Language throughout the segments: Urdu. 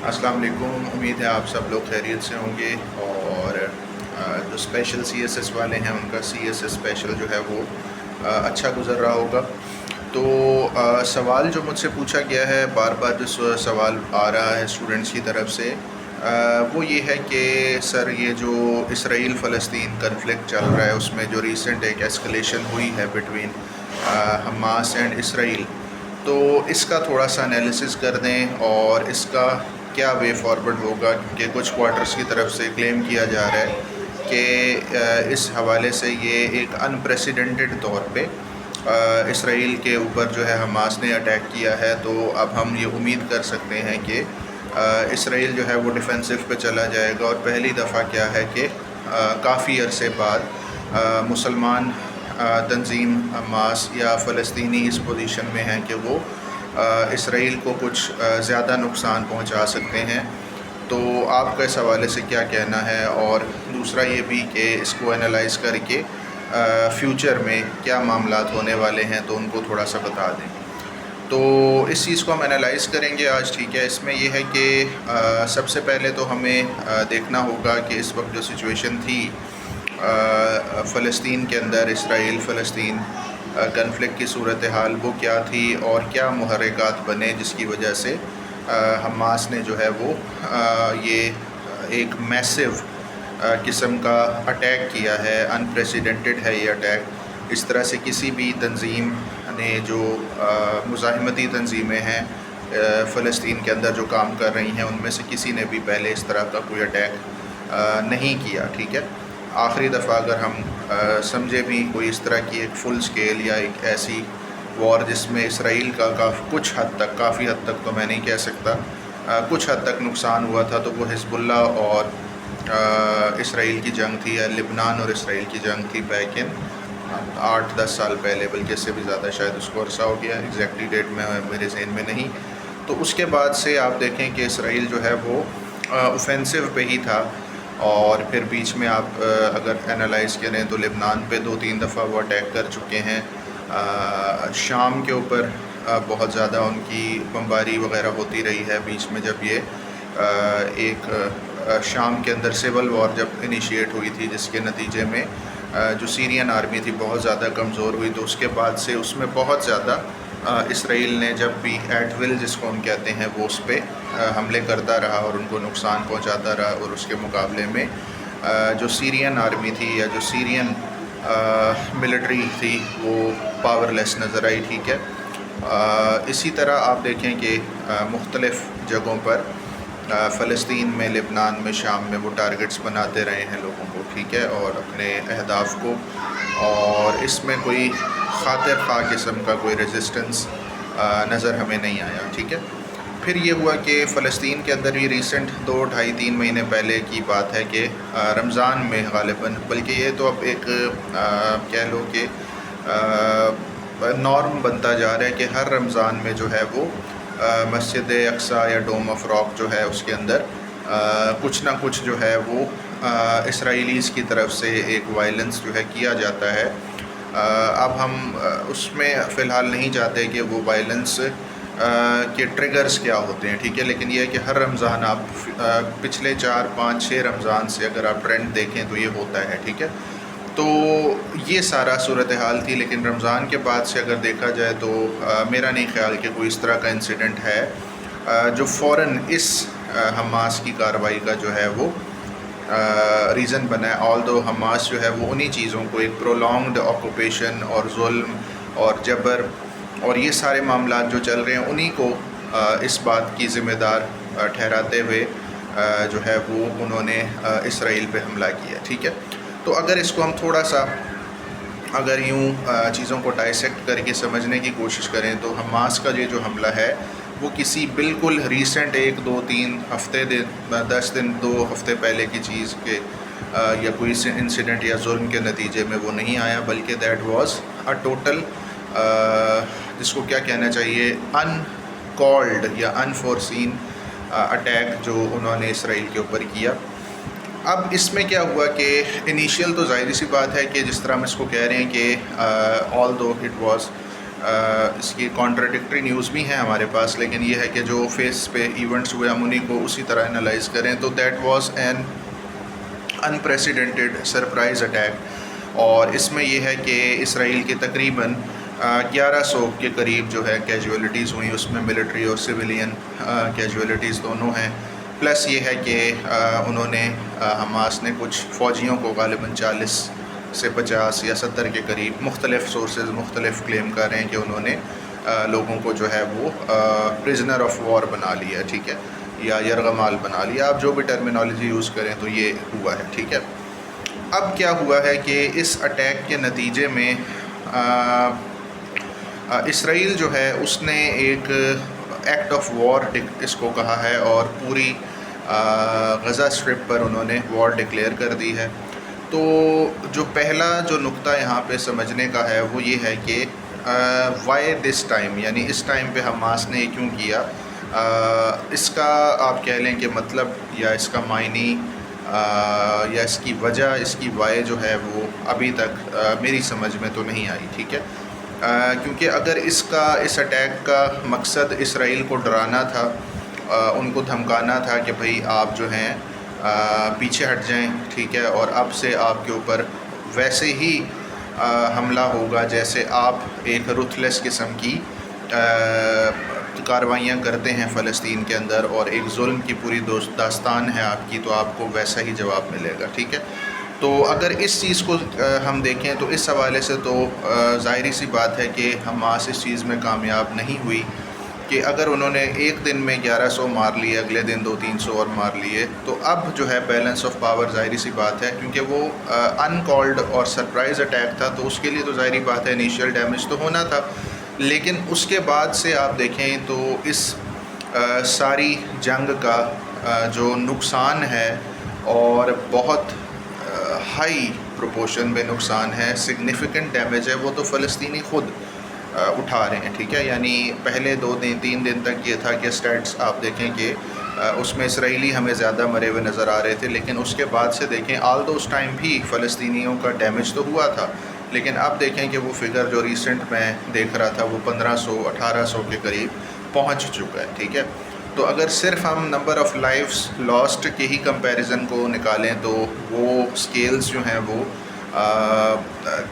السلام علیکم، امید ہے آپ سب لوگ خیریت سے ہوں گے اور جو اسپیشل سی ایس ایس والے ہیں ان کا سی ایس ایس اسپیشل جو ہے وہ اچھا گزر رہا ہوگا۔ تو سوال جو مجھ سے پوچھا گیا ہے، بار بار جو سوال آ رہا ہے اسٹوڈنٹس کی طرف سے، وہ یہ ہے کہ سر یہ جو اسرائیل فلسطین کنفلکٹ چل رہا ہے اس میں جو ریسنٹ ایک ایسکلیشن ہوئی ہے بٹوین حماس اینڈ اسرائیل، تو اس کا تھوڑا سا انالیسس کر دیں اور اس کا کیا وے فارورڈ ہوگا، کیونکہ کچھ کوارٹرز کی طرف سے کلیم کیا جا رہا ہے کہ اس حوالے سے یہ ایک انپریسیڈنٹڈ طور پہ اسرائیل کے اوپر جو ہے حماس نے اٹیک کیا ہے، تو اب ہم یہ امید کر سکتے ہیں کہ اسرائیل جو ہے وہ ڈیفینسو پہ چلا جائے گا، اور پہلی دفعہ کیا ہے کہ کافی عرصے بعد مسلمان تنظیم حماس یا فلسطینی اس پوزیشن میں ہیں کہ وہ اسرائیل کو کچھ زیادہ نقصان پہنچا سکتے ہیں۔ تو آپ کا اس حوالے سے کیا کہنا ہے، اور دوسرا یہ بھی کہ اس کو انالائز کر کے فیوچر میں کیا معاملات ہونے والے ہیں تو ان کو تھوڑا سا بتا دیں۔ تو اس چیز کو ہم انالائز کریں گے آج، ٹھیک ہے۔ اس میں یہ ہے کہ سب سے پہلے تو ہمیں دیکھنا ہوگا کہ اس وقت جو سچویشن تھی فلسطین کے اندر، اسرائیل فلسطین کنفلکٹ کی صورتحال وہ کیا تھی، اور کیا محرکات بنے جس کی وجہ سے حماس نے جو ہے وہ یہ ایک میسو قسم کا اٹیک کیا ہے۔ انپریسیڈنٹڈ ہے یہ اٹیک، اس طرح سے کسی بھی تنظیم نے، جو مزاحمتی تنظیمیں ہیں فلسطین کے اندر جو کام کر رہی ہیں، ان میں سے کسی نے بھی پہلے اس طرح کا کوئی اٹیک نہیں کیا، ٹھیک ہے۔ آخری دفعہ اگر ہم سمجھے بھی کوئی اس طرح کی ایک فل سکیل یا ایک ایسی وار جس میں اسرائیل کا کچھ حد تک، کافی حد تک تو میں نہیں کہہ سکتا، کچھ حد تک نقصان ہوا تھا، تو وہ حزب اللہ اور اسرائیل کی جنگ تھی، یا لبنان اور اسرائیل کی جنگ تھی بیک ان 8-10 سال پہلے، بلکہ اس سے بھی زیادہ شاید اس کو عرصہ ہو گیا، ایگزیکٹلی ڈیٹ میں میرے ذہن میں نہیں۔ تو اس کے بعد سے آپ دیکھیں کہ اسرائیل جو ہے وہ اوفینسو پہ ہی تھا، اور پھر بیچ میں آپ اگر انالائز کریں تو لبنان پہ 2-3 دفعہ وہ اٹیک کر چکے ہیں، شام کے اوپر بہت زیادہ ان کی بمباری وغیرہ ہوتی رہی ہے بیچ میں، جب یہ ایک شام کے اندر سول وار جب انیشیٹ ہوئی تھی، جس کے نتیجے میں جو سیرین آرمی تھی بہت زیادہ کمزور ہوئی، تو اس کے بعد سے اس میں بہت زیادہ اسرائیل نے جب بھی ایٹ ول جس کو ہم کہتے ہیں وہ اس پہ حملے کرتا رہا اور ان کو نقصان پہنچاتا رہا، اور اس کے مقابلے میں جو سیرین آرمی تھی یا جو سیرین ملٹری تھی وہ پاور لیس نظر آئی، ٹھیک ہے۔ اسی طرح آپ دیکھیں کہ مختلف جگہوں پر فلسطین میں، لبنان میں، شام میں وہ ٹارگٹس بناتے رہے ہیں لوگوں کو، ٹھیک ہے، اور اپنے اہداف کو، اور اس میں کوئی خاطر خواہ قسم کا کوئی ریزسٹنس نظر ہمیں نہیں آیا، ٹھیک ہے۔ پھر یہ ہوا کہ فلسطین کے اندر بھی ریسنٹ 2-2.5-3 مہینے پہلے کی بات ہے کہ رمضان میں غالباً، بلکہ یہ تو اب ایک کہہ لو کہ نارم بنتا جا رہا ہے کہ ہر رمضان میں جو ہے وہ مسجد اقصیٰ یا ڈوم آف راک جو ہے اس کے اندر کچھ نہ کچھ جو ہے وہ اسرائیلیز کی طرف سے ایک وائلنس جو ہے کیا جاتا ہے۔ اب ہم اس میں فی الحال نہیں چاہتے کہ وہ وائلنس کے ٹریگرز کیا ہوتے ہیں، ٹھیک ہے، لیکن یہ ہے کہ ہر رمضان آپ پچھلے 4-5-6 رمضان سے اگر آپ ٹرینڈ دیکھیں تو یہ ہوتا ہے، ٹھیک ہے۔ تو یہ سارا صورتحال تھی، لیکن رمضان کے بعد سے اگر دیکھا جائے تو میرا نہیں خیال کہ کوئی اس طرح کا انسیڈنٹ ہے جو فوراً اس حماس کی کارروائی کا جو ہے وہ ریزن بنا ہے۔ آلدو حماس جو ہے وہ انہی چیزوں کو، ایک پرولونگڈ آکوپیشن اور ظلم اور جبر اور یہ سارے معاملات جو چل رہے ہیں، انہی کو اس بات کی ذمہ دار ٹھہراتے ہوئے جو ہے وہ انہوں نے اسرائیل پہ حملہ کیا، ٹھیک ہے۔ تو اگر اس کو ہم تھوڑا سا اگر یوں چیزوں کو ڈائسیکٹ کر کے سمجھنے کی کوشش کریں تو حماس کا یہ جو حملہ ہے وہ کسی بالکل ریسنٹ 1-2-3 ہفتے 10 دن 2 ہفتے پہلے کی چیز کے یا کوئی انسیڈنٹ یا ظلم کے نتیجے میں وہ نہیں آیا، بلکہ دیٹ واز اے ٹوٹل جس کو کیا کہنا چاہیے، ان کالڈ یا انفورسین اٹیک جو انہوں نے اسرائیل کے اوپر کیا۔ اب اس میں کیا ہوا کہ انیشیل تو ظاہری سی بات ہے کہ جس طرح ہم اس کو کہہ رہے ہیں کہ آل دو اٹ واز اس کی کانٹراڈکٹری نیوز بھی ہیں ہمارے پاس، لیکن یہ ہے کہ جو فیس پہ ایونٹس ہوئے ہم انہیں کو اسی طرح انالائز کریں تو that was an unprecedented surprise attack, اور اس میں یہ ہے کہ اسرائیل کے تقریباً 1100 کے قریب جو ہے کیجویلٹیز ہوئیں، اس میں ملٹری اور سویلین کیجویلٹیز دونوں ہیں، پلس یہ ہے کہ انہوں نے حماس نے کچھ فوجیوں کو غالباً 40 سے 50 یا 70 کے قریب، مختلف سورسز مختلف کلیم کر رہے ہیں کہ انہوں نے لوگوں کو جو ہے وہ پرزنر آف وار بنا لیا، ٹھیک ہے، یا یرغمال بنا لیا، آپ جو بھی ٹرمینالوجی یوز کریں تو یہ ہوا ہے، ٹھیک ہے۔ اب کیا ہوا ہے کہ اس اٹیک کے نتیجے میں اسرائیل جو ہے اس نے ایک ایکٹ آف وار اس کو کہا ہے، اور پوری غزہ اسٹرپ پر انہوں نے وار ڈکلیئر کر دی ہے۔ تو جو پہلا جو نقطہ یہاں پہ سمجھنے کا ہے وہ یہ ہے کہ وائی دس ٹائم، یعنی اس ٹائم پہ حماس نے یہ کیوں کیا، اس کا آپ کہہ لیں کہ مطلب یا اس کا معنی یا اس کی وجہ، اس کی وائی جو ہے وہ ابھی تک میری سمجھ میں تو نہیں آئی، ٹھیک ہے، کیونکہ اگر اس اٹیک کا مقصد اسرائیل کو ڈرانا تھا، ان کو دھمکانا تھا کہ بھئی آپ جو ہیں پیچھے ہٹ جائیں، ٹھیک ہے، اور اب سے آپ کے اوپر ویسے ہی حملہ ہوگا جیسے آپ ایک رuthless قسم کی کاروائیاں کرتے ہیں فلسطین کے اندر، اور ایک ظلم کی پوری داستان ہے آپ کی، تو آپ کو ویسا ہی جواب ملے گا، ٹھیک ہے۔ تو اگر اس چیز کو ہم دیکھیں تو اس حوالے سے تو ظاہری سی بات ہے کہ حماس اس چیز میں کامیاب نہیں ہوئی کہ اگر انہوں نے ایک دن میں 1100 مار لیے، اگلے دن 200-300 اور مار لیے، تو اب جو ہے بیلنس آف پاور ظاہری سی بات ہے، کیونکہ وہ ان کالڈ اور سرپرائز اٹیک تھا، تو اس کے لیے تو ظاہری بات ہے انیشیل ڈیمیج تو ہونا تھا، لیکن اس کے بعد سے آپ دیکھیں تو اس ساری جنگ کا جو نقصان ہے، اور بہت ہائی پروپورشن میں نقصان ہے، سگنیفیکنٹ ڈیمیج ہے، وہ تو فلسطینی خود اٹھا رہے ہیں، ٹھیک ہے۔ یعنی پہلے 2-3 دن تک یہ تھا کہ اسٹیٹس آپ دیکھیں کہ اس میں اسرائیلی ہمیں زیادہ مرے ہوئے نظر آ رہے تھے، لیکن اس کے بعد سے دیکھیں آلدو اس ٹائم بھی فلسطینیوں کا ڈیمیج تو ہوا تھا، لیکن اب دیکھیں کہ وہ فگر جو ریسنٹ میں دیکھ رہا تھا وہ 1500-1800 کے قریب پہنچ چکا ہے، ٹھیک ہے۔ تو اگر صرف ہم نمبر آف لائفز لاسٹ کے ہی کمپیریزن کو نکالیں تو وہ سکیلز جو ہیں وہ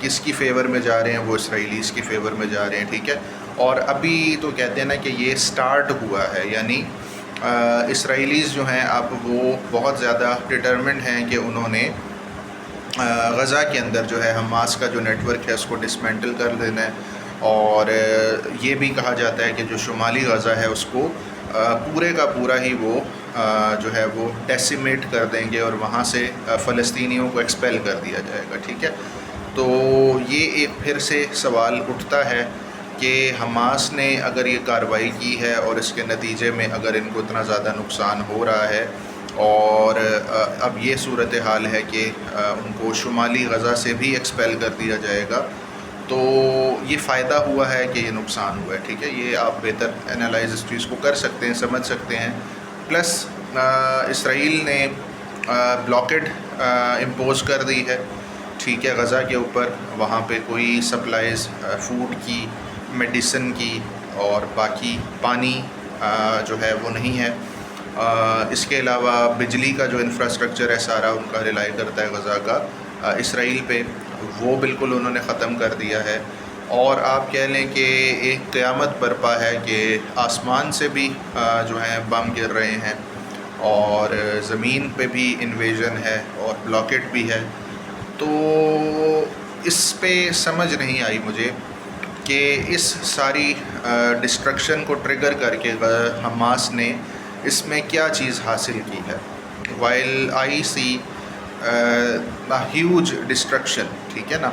کس کی فیور میں جا رہے ہیں، وہ اسرائیلیز کی فیور میں جا رہے ہیں، ٹھیک ہے۔ اور ابھی تو کہتے ہیں نا کہ یہ سٹارٹ ہوا ہے، یعنی اسرائیلیز جو ہیں اب وہ بہت زیادہ ڈٹرمنڈ ہیں کہ انہوں نے غزہ کے اندر جو ہے حماس کا جو نیٹ ورک ہے اس کو ڈسمینٹل کر دینا ہے، اور یہ بھی کہا جاتا ہے کہ جو شمالی غزہ ہے اس کو پورے کا پورا ہی وہ جو ہے وہ ڈیسیمیٹ کر دیں گے، اور وہاں سے فلسطینیوں کو ایکسپیل کر دیا جائے گا، ٹھیک ہے۔ تو یہ ایک پھر سے سوال اٹھتا ہے کہ حماس نے اگر یہ کارروائی کی ہے اور اس کے نتیجے میں اگر ان کو اتنا زیادہ نقصان ہو رہا ہے، اور اب یہ صورتحال ہے کہ ان کو شمالی غزہ سے بھی ایکسپیل کر دیا جائے گا، تو یہ فائدہ ہوا ہے کہ یہ نقصان ہوا ہے، ٹھیک ہے۔ یہ آپ بہتر انالائز اس چیز کو کر سکتے ہیں، سمجھ سکتے ہیں۔ پلس اسرائیل نے بلاکڈ امپوز کر دی ہے، ٹھیک ہے، غزہ کے اوپر، وہاں پہ کوئی سپلائز فوڈ کی، میڈیسن کی اور باقی پانی جو ہے وہ نہیں ہے۔ اس کے علاوہ بجلی کا جو انفراسٹرکچر ہے سارا ان کا ریلائی کرتا ہے غزہ کا اسرائیل پہ، وہ بالکل انہوں نے ختم کر دیا ہے، اور آپ کہہ لیں کہ ایک قیامت برپا ہے کہ آسمان سے بھی جو ہیں بم گر رہے ہیں، اور زمین پہ بھی انویژن ہے اور بلاکٹ بھی ہے۔ تو اس پہ سمجھ نہیں آئی مجھے کہ اس ساری ڈسٹرکشن کو ٹریگر کر کے حماس نے اس میں کیا چیز حاصل کی ہے، while I see huge destruction, ٹھیک ہے نا۔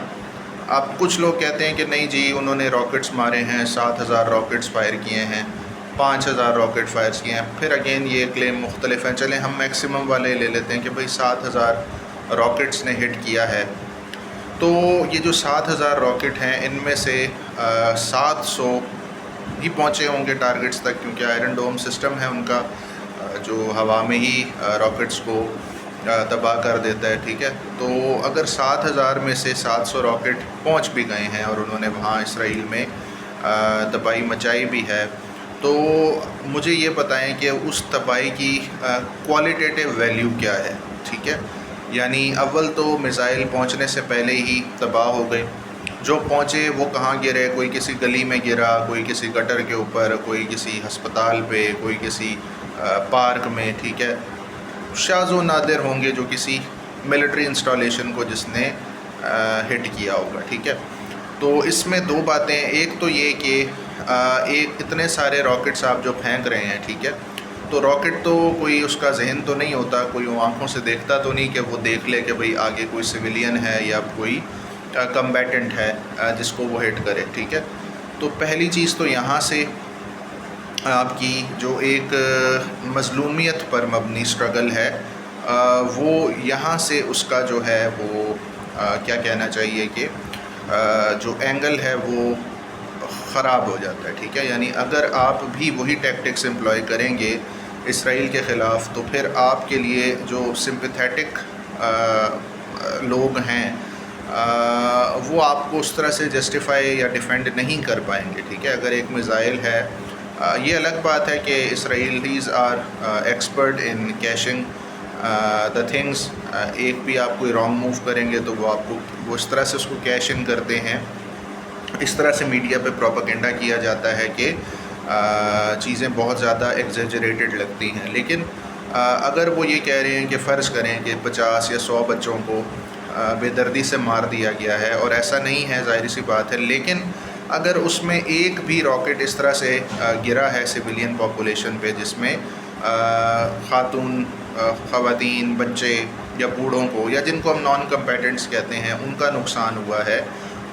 اب کچھ لوگ کہتے ہیں کہ نہیں جی انہوں نے راکٹس مارے ہیں، 7000 راکٹس فائر کیے ہیں، 5000 راکٹ فائرز کیے ہیں، پھر اگین یہ کلیم مختلف ہیں، چلیں ہم میکسیمم والے لے لیتے ہیں کہ بھئی 7000 راکٹس نے ہٹ کیا ہے۔ تو یہ جو 7000 راکٹ ہیں ان میں سے 700 ہی پہنچے ہوں گے ٹارگٹس تک، کیونکہ آئرن ڈوم سسٹم ہے ان کا جو ہوا میں ہی راکٹس کو تباہ کر دیتا ہے، ٹھیک ہے۔ تو اگر 7000 میں سے 700 راکٹ پہنچ بھی گئے ہیں اور انہوں نے وہاں اسرائیل میں تباہی مچائی بھی ہے. تو مجھے یہ بتائیں کہ اس تباہی کی کوالٹیٹیو ویلیو کیا ہے. ٹھیک ہے، یعنی اول تو میزائل پہنچنے سے پہلے ہی تباہ ہو گئے. جو پہنچے وہ کہاں گرے؟ کوئی کسی گلی میں گرا، کوئی کسی گٹر کے اوپر، کوئی کسی ہسپتال پہ، کوئی کسی پارک میں. ٹھیک ہے، شاذ و نادر ہوں گے جو کسی ملٹری انسٹالیشن کو جس نے ہٹ کیا ہوگا. ٹھیک ہے، تو اس میں دو باتیں. ایک تو یہ کہ ایک اتنے سارے راکٹس آپ جو پھینک رہے ہیں، ٹھیک ہے، تو راکٹ تو کوئی اس کا ذہن تو نہیں ہوتا، کوئی آنکھوں سے دیکھتا تو نہیں کہ وہ دیکھ لے کہ بھئی آگے کوئی سویلین ہے یا کوئی کمبیٹنٹ ہے جس کو وہ ہٹ کرے. ٹھیک ہے، تو پہلی چیز تو یہاں سے آپ کی جو ایک مظلومیت پر مبنی اسٹرگل ہے وہ یہاں سے اس کا جو ہے وہ کیا کہنا چاہیے کہ جو اینگل ہے وہ خراب ہو جاتا ہے. ٹھیک ہے، یعنی اگر آپ بھی وہی ٹیکٹکس امپلائی کریں گے اسرائیل کے خلاف تو پھر آپ کے لیے جو سمپیتھیٹک لوگ ہیں وہ آپ کو اس طرح سے جسٹیفائی یا ڈیفینڈ نہیں کر پائیں گے. ٹھیک ہے، اگر ایک میزائل ہے، یہ الگ بات ہے کہ Israelis are expert in cashing the things. ایک بھی آپ کوئی رانگ موو کریں گے تو وہ آپ کو وہ اس طرح سے اس کو کیش ان کرتے ہیں. اس طرح سے میڈیا پہ پروپیگنڈا کیا جاتا ہے کہ چیزیں بہت زیادہ ایگزیجریٹڈ لگتی ہیں. لیکن اگر وہ یہ کہہ رہے ہیں کہ فرض کریں کہ 50 یا 100 بچوں کو بے دردی سے مار دیا گیا ہے، اور ایسا نہیں ہے، ظاہری سی بات ہے، لیکن اگر اس میں ایک بھی راکٹ اس طرح سے گرا ہے سویلین پاپولیشن پہ جس میں خاتون، خواتین، بچے یا بوڑھوں کو یا جن کو ہم نان کمپیٹنٹس کہتے ہیں ان کا نقصان ہوا ہے،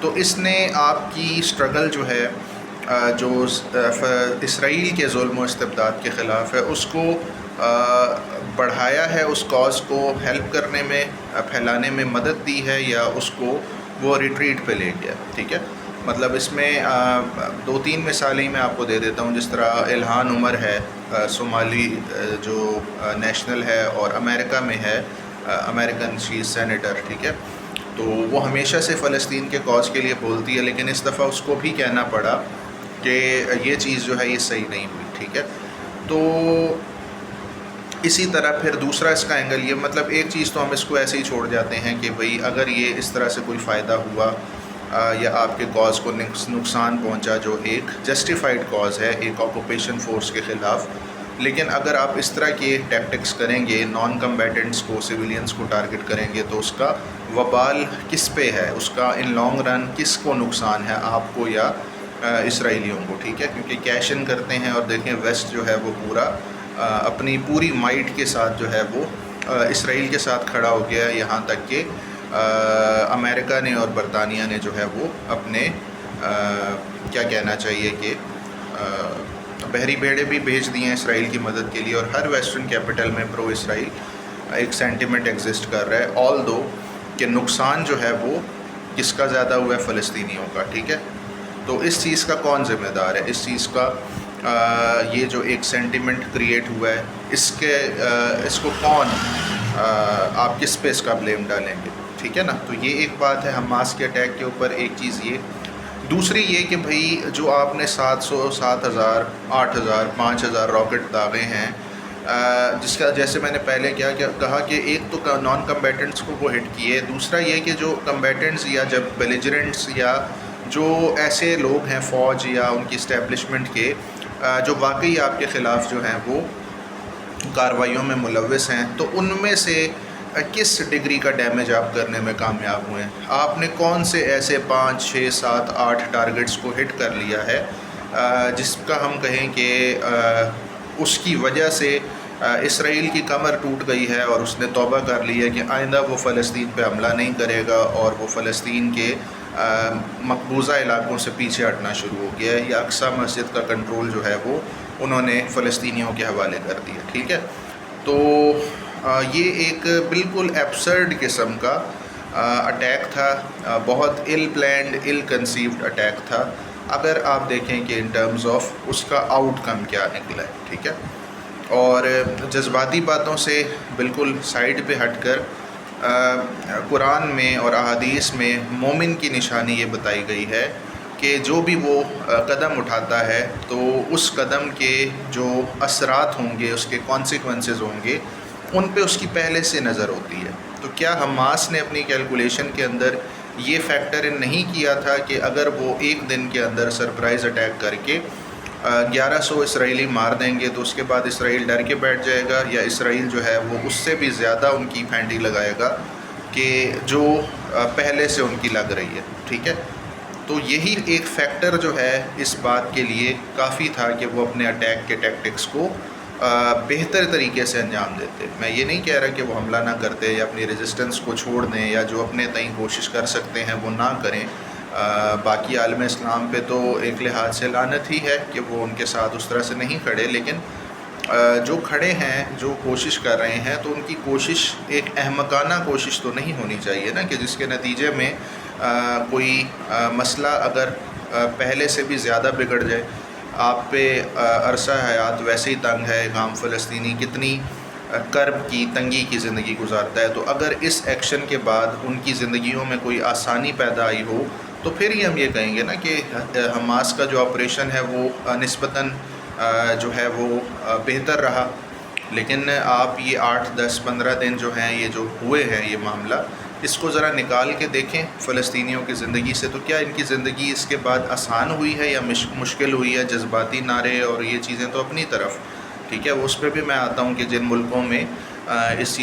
تو اس نے آپ کی اسٹرگل جو ہے جو اسرائیل کے ظلم و استبداد کے خلاف ہے اس کو بڑھایا ہے، اس کاز کو ہیلپ کرنے میں، پھیلانے میں مدد دی ہے، یا اس کو وہ ریٹریٹ پہ لے گیا. ٹھیک ہے، مطلب اس میں 2-3 مثالیں میں آپ کو دے دیتا ہوں. جس طرح الہان عمر ہے، صومالی جو نیشنل ہے اور امریکہ میں ہے، امریکن شی سینیٹر. ٹھیک ہے، تو وہ ہمیشہ سے فلسطین کے کاز کے لیے بولتی ہے، لیکن اس دفعہ اس کو بھی کہنا پڑا کہ یہ چیز جو ہے یہ صحیح نہیں ہوئی. ٹھیک ہے، تو اسی طرح پھر دوسرا اس کا اینگل یہ، مطلب ایک چیز تو ہم اس کو ایسے ہی چھوڑ جاتے ہیں کہ بھئی اگر یہ اس طرح سے کوئی فائدہ ہوا یا آپ کے کاز کو نقصان پہنچا جو ایک جسٹیفائڈ کاز ہے ایک آکوپیشن فورس کے خلاف، لیکن اگر آپ اس طرح کے ٹیکٹکس کریں گے، نان کمبیٹنٹس کو، سویلینس کو ٹارگٹ کریں گے، تو اس کا وبال کس پہ ہے؟ اس کا ان لانگ رن کس کو نقصان ہے، آپ کو یا اسرائیلیوں کو؟ ٹھیک ہے، کیونکہ کیش ان کرتے ہیں. اور دیکھیں ویسٹ جو ہے وہ پورا اپنی پوری مائٹ کے ساتھ جو ہے وہ اسرائیل کے ساتھ کھڑا ہو گیا، یہاں تک کہ امریکہ نے اور برطانیہ نے جو ہے وہ اپنے کیا کہنا چاہیے کہ بحری بیڑے بھی بھیج دیے ہیں اسرائیل کی مدد کے لیے. اور ہر ویسٹرن کیپٹل میں پرو اسرائیل ایک سینٹیمنٹ ایگزسٹ کر رہا ہے، آل دو کہ نقصان جو ہے وہ کس کا زیادہ ہوا ہے؟ فلسطینیوں کا. ٹھیک ہے، تو اس چیز کا کون ذمہ دار ہے؟ اس چیز کا یہ جو ایک سینٹیمنٹ کریٹ ہوا ہے اس کو کون آپ کس پہ اس کا بلیم ڈالیں گے؟ ٹھیک ہے نا، تو یہ ایک بات ہے حماس کے اٹیک کے اوپر. ایک چیز یہ، دوسری یہ کہ بھئی جو آپ نے 700، 7000، 8000، 5000 راکٹ داغے ہیں، جس کا جیسے میں نے پہلے کہا کہ ایک تو نان کمبیٹنٹس کو وہ ہٹ کیے، دوسرا یہ کہ جو کمبیٹنٹس یا جب بیلیجرنٹس یا جو ایسے لوگ ہیں فوج یا ان کی اسٹیبلشمنٹ کے جو واقعی آپ کے خلاف جو ہیں وہ کارروائیوں میں ملوث ہیں، تو ان میں سے کس ڈگری کا ڈیمیج آپ کرنے میں کامیاب ہوئے ہیں؟ آپ نے کون سے ایسے 5، 6، 7، 8 ٹارگٹس کو ہٹ کر لیا ہے جس کا ہم کہیں کہ اس کی وجہ سے اسرائیل کی کمر ٹوٹ گئی ہے اور اس نے توبہ کر لی ہے کہ آئندہ وہ فلسطین پہ حملہ نہیں کرے گا اور وہ فلسطین کے مقبوضہ علاقوں سے پیچھے ہٹنا شروع ہو گیا ہے، یا اقصی مسجد کا کنٹرول جو ہے وہ انہوں نے فلسطینیوں کے حوالے کر دیا. ٹھیک ہے، تو یہ ایک بالکل ایبسرڈ قسم کا اٹیک تھا، بہت L planned, L conceived attack تھا، اگر آپ دیکھیں کہ ان ٹرمز آف اس کا آؤٹ کم کیا نکلا ہے. ٹھیک ہے، اور جذباتی باتوں سے بالکل سائڈ پہ ہٹ کر قرآن میں اور احادیث میں مومن کی نشانی یہ بتائی گئی ہے کہ جو بھی وہ قدم اٹھاتا ہے تو اس قدم کے جو اثرات ہوں گے، اس کے کانسیکوینسز ہوں گے، ان پہ اس کی پہلے سے نظر ہوتی ہے۔ تو کیا حماس نے اپنی کیلکولیشن کے اندر یہ فیکٹر ان نہیں کیا تھا کہ اگر وہ ایک دن کے اندر سرپرائز اٹیک کر کے 1100 اسرائیلی مار دیں گے تو اس کے بعد اسرائیل ڈر کے بیٹھ جائے گا، یا اسرائیل جو ہے وہ اس سے بھی زیادہ ان کی پھینٹی لگائے گا کہ جو پہلے سے ان کی لگ رہی ہے، ٹھیک ہے؟ تو یہی ایک فیکٹر جو ہے اس بات کے لیے کافی تھا کہ وہ اپنے اٹیک کے ٹیکٹکس کو بہتر طریقے سے انجام دیتے۔ میں یہ نہیں کہہ رہا کہ وہ حملہ نہ کرتے یا اپنی ریزسٹنس کو چھوڑ دیں، یا جو اپنے تئیں کوشش کر سکتے ہیں وہ نہ کریں۔ باقی عالم اسلام پہ تو ایک لحاظ سے لعنت ہی ہے کہ وہ ان کے ساتھ اس طرح سے نہیں کھڑے، لیکن جو کھڑے ہیں، جو کوشش کر رہے ہیں، تو ان کی کوشش ایک احمقانہ کوشش تو نہیں ہونی چاہیے نا، کہ جس کے نتیجے میں کوئی مسئلہ اگر پہلے سے بھی زیادہ بگڑ جائے۔ آپ پہ عرصہ حیات ویسے ہی تنگ ہے، ایک عام فلسطینی کتنی کرب کی، تنگی کی زندگی گزارتا ہے، تو اگر اس ایکشن کے بعد ان کی زندگیوں میں کوئی آسانی پیدا آئی ہو تو پھر ہی ہم یہ کہیں گے نا کہ حماس کا جو آپریشن ہے وہ نسبتاً جو ہے وہ بہتر رہا۔ لیکن آپ یہ 8، 10، 15 دن جو ہیں، یہ جو ہوئے ہیں یہ معاملہ، اس کو ذرا نکال کے دیکھیں فلسطینیوں کی زندگی سے، تو کیا ان کی زندگی اس کے بعد آسان ہوئی ہے یا مشکل ہوئی ہے؟ جذباتی نعرے اور یہ چیزیں تو اپنی طرف، ٹھیک ہے، اس پہ بھی میں آتا ہوں کہ جن ملکوں میں اس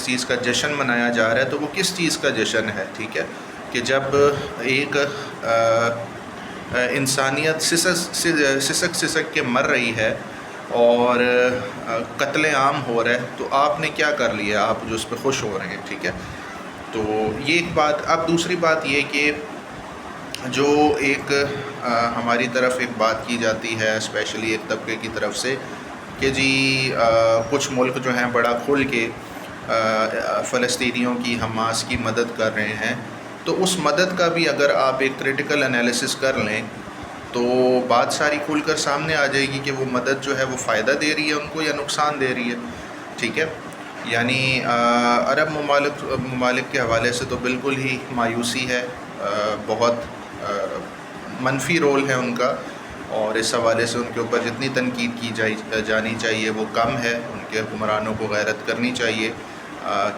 چیز کا جشن منایا جا رہا ہے، تو وہ کس چیز کا جشن ہے، ٹھیک ہے، کہ جب ایک انسانیت سسک کے مر رہی ہے اور قتل عام ہو رہا ہے، تو آپ نے کیا کر لیا؟ آپ جو اس پہ خوش ہو رہے ہیں، ٹھیک ہے۔ تو یہ ایک بات۔ اب دوسری بات یہ کہ جو ایک ہماری طرف ایک بات کی جاتی ہے، اسپیشلی ایک طبقے کی طرف سے، کہ جی کچھ ملک جو ہیں بڑا کھل کے فلسطینیوں کی، حماس کی مدد کر رہے ہیں، تو اس مدد کا بھی اگر آپ ایک کریٹیکل انالیسس کر لیں تو بات ساری کھل کر سامنے آ جائے گی کہ وہ مدد جو ہے وہ فائدہ دے رہی ہے ان کو یا نقصان دے رہی ہے، ٹھیک ہے۔ یعنی عرب ممالک کے حوالے سے تو بالکل ہی مایوسی ہے، بہت منفی رول ہے ان کا، اور اس حوالے سے ان کے اوپر جتنی تنقید کی جانی چاہیے وہ کم ہے۔ ان کے حکمرانوں کو غیرت کرنی چاہیے،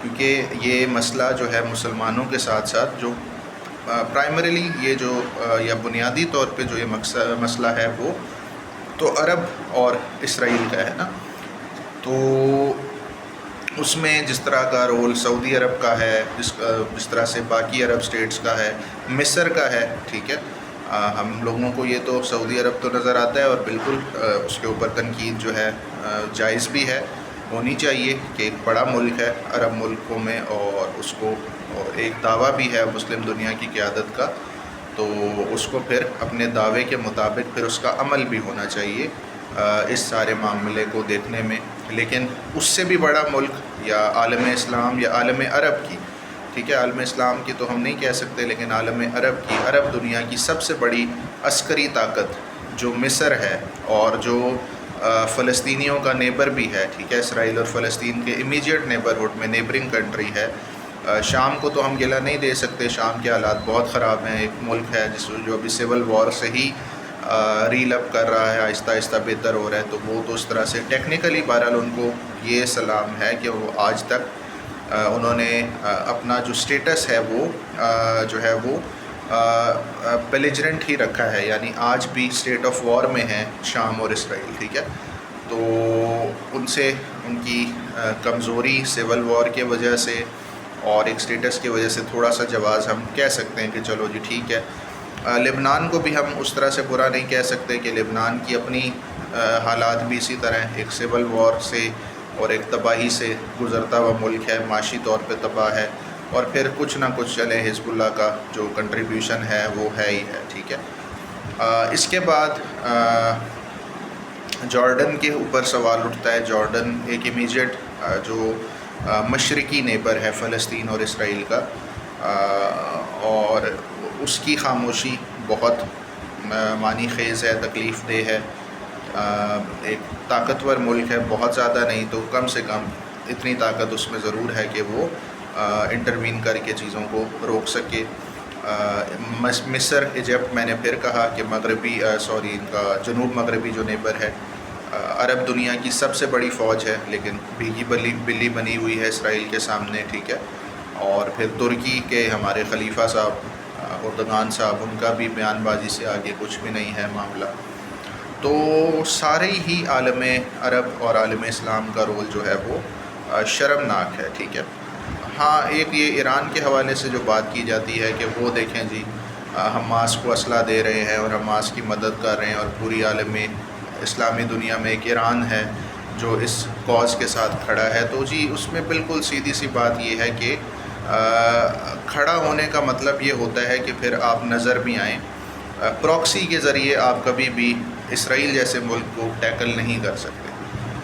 کیونکہ یہ مسئلہ جو ہے مسلمانوں کے ساتھ ساتھ جو پرائمریلی یہ جو یا بنیادی طور پہ جو یہ مسئلہ ہے وہ تو عرب اور اسرائیل کا ہے نا۔ تو اس میں جس طرح کا رول سعودی عرب کا ہے، جس طرح سے باقی عرب سٹیٹس کا ہے، مصر کا ہے، ٹھیک ہے، ہم لوگوں کو یہ تو سعودی عرب تو نظر آتا ہے، اور بالکل اس کے اوپر تنقید جو ہے جائز بھی ہے، ہونی چاہیے کہ ایک بڑا ملک ہے عرب ملکوں میں، اور اس کو ایک دعویٰ بھی ہے مسلم دنیا کی قیادت کا، تو اس کو پھر اپنے دعوے کے مطابق پھر اس کا عمل بھی ہونا چاہیے اس سارے معاملے کو دیکھنے میں۔ لیکن اس سے بھی بڑا ملک یا عالم اسلام یا عالم عرب کی، ٹھیک ہے، عالم اسلام کی تو ہم نہیں کہہ سکتے، لیکن عالم عرب کی، عرب دنیا کی سب سے بڑی عسکری طاقت جو مصر ہے، اور جو فلسطینیوں کا نیبر بھی ہے، ٹھیک ہے، اسرائیل اور فلسطین کے امیجیٹ نیبرہڈ میں نیبرنگ کنٹری ہے۔ شام کو تو ہم گلہ نہیں دے سکتے، شام کے حالات بہت خراب ہیں، ایک ملک ہے جو ابھی سول وار سے ہی ریل اپ کر رہا ہے، آہستہ آہستہ بہتر ہو رہا ہے، تو وہ تو اس طرح سے ٹیکنیکلی بہرحال ان کو یہ سلام ہے کہ وہ آج تک انہوں نے اپنا جو سٹیٹس ہے وہ جو ہے وہ بیلیجرنٹ ہی رکھا ہے، یعنی آج بھی اسٹیٹ آف وار میں ہیں شام اور اسرائیل، ٹھیک ہے۔ تو ان سے ان کی کمزوری سول وار کی وجہ سے اور ایک سٹیٹس کی وجہ سے تھوڑا سا جواز ہم کہہ سکتے ہیں کہ چلو جی ٹھیک ہے۔ لبنان کو بھی ہم اس طرح سے برا نہیں کہہ سکتے کہ لبنان کی اپنی حالات بھی اسی طرح ایک سول وار سے اور ایک تباہی سے گزرتا ہوا ملک ہے، معاشی طور پہ تباہ ہے، اور پھر کچھ نہ کچھ چلے حزب اللہ کا جو کنٹریبیوشن ہے وہ ہے ہی ہے، ٹھیک ہے۔ اس کے بعد جارڈن کے اوپر سوال اٹھتا ہے۔ جارڈن ایک امیجیٹ جو مشرقی نیبر ہے فلسطین اور اسرائیل کا، اور اس کی خاموشی بہت معنی خیز ہے، تکلیف دہ ہے۔ ایک طاقتور ملک ہے، بہت زیادہ نہیں تو کم سے کم اتنی طاقت اس میں ضرور ہے کہ وہ انٹروین کر کے چیزوں کو روک سکے۔ مصر، ایجپٹ، میں نے پھر کہا کہ مغربی ان کا جنوب مغربی جو نیبر ہے، عرب دنیا کی سب سے بڑی فوج ہے، لیکن بھیگی بلی بنی ہوئی ہے اسرائیل کے سامنے، ٹھیک ہے. اور پھر ترکی کے ہمارے خلیفہ صاحب اردگان صاحب، ان کا بھی بیان بازی سے آگے کچھ بھی نہیں ہے معاملہ. تو سارے ہی عالم عرب اور عالم اسلام کا رول جو ہے وہ شرمناک ہے، ٹھیک ہے. ہاں، ایک یہ ایران کے حوالے سے جو بات کی جاتی ہے کہ وہ دیکھیں جی حماس کو اسلحہ دے رہے ہیں اور حماس کی مدد کر رہے ہیں، اور پوری عالم اسلامی دنیا میں ایک ایران ہے جو اس کاز کے ساتھ کھڑا ہے. تو جی اس میں بالکل سیدھی سی بات یہ ہے کہ کھڑا ہونے کا مطلب یہ ہوتا ہے کہ پھر آپ نظر بھی آئیں. پراکسی کے ذریعے آپ کبھی بھی اسرائیل جیسے ملک کو ٹیکل نہیں کر سکتے.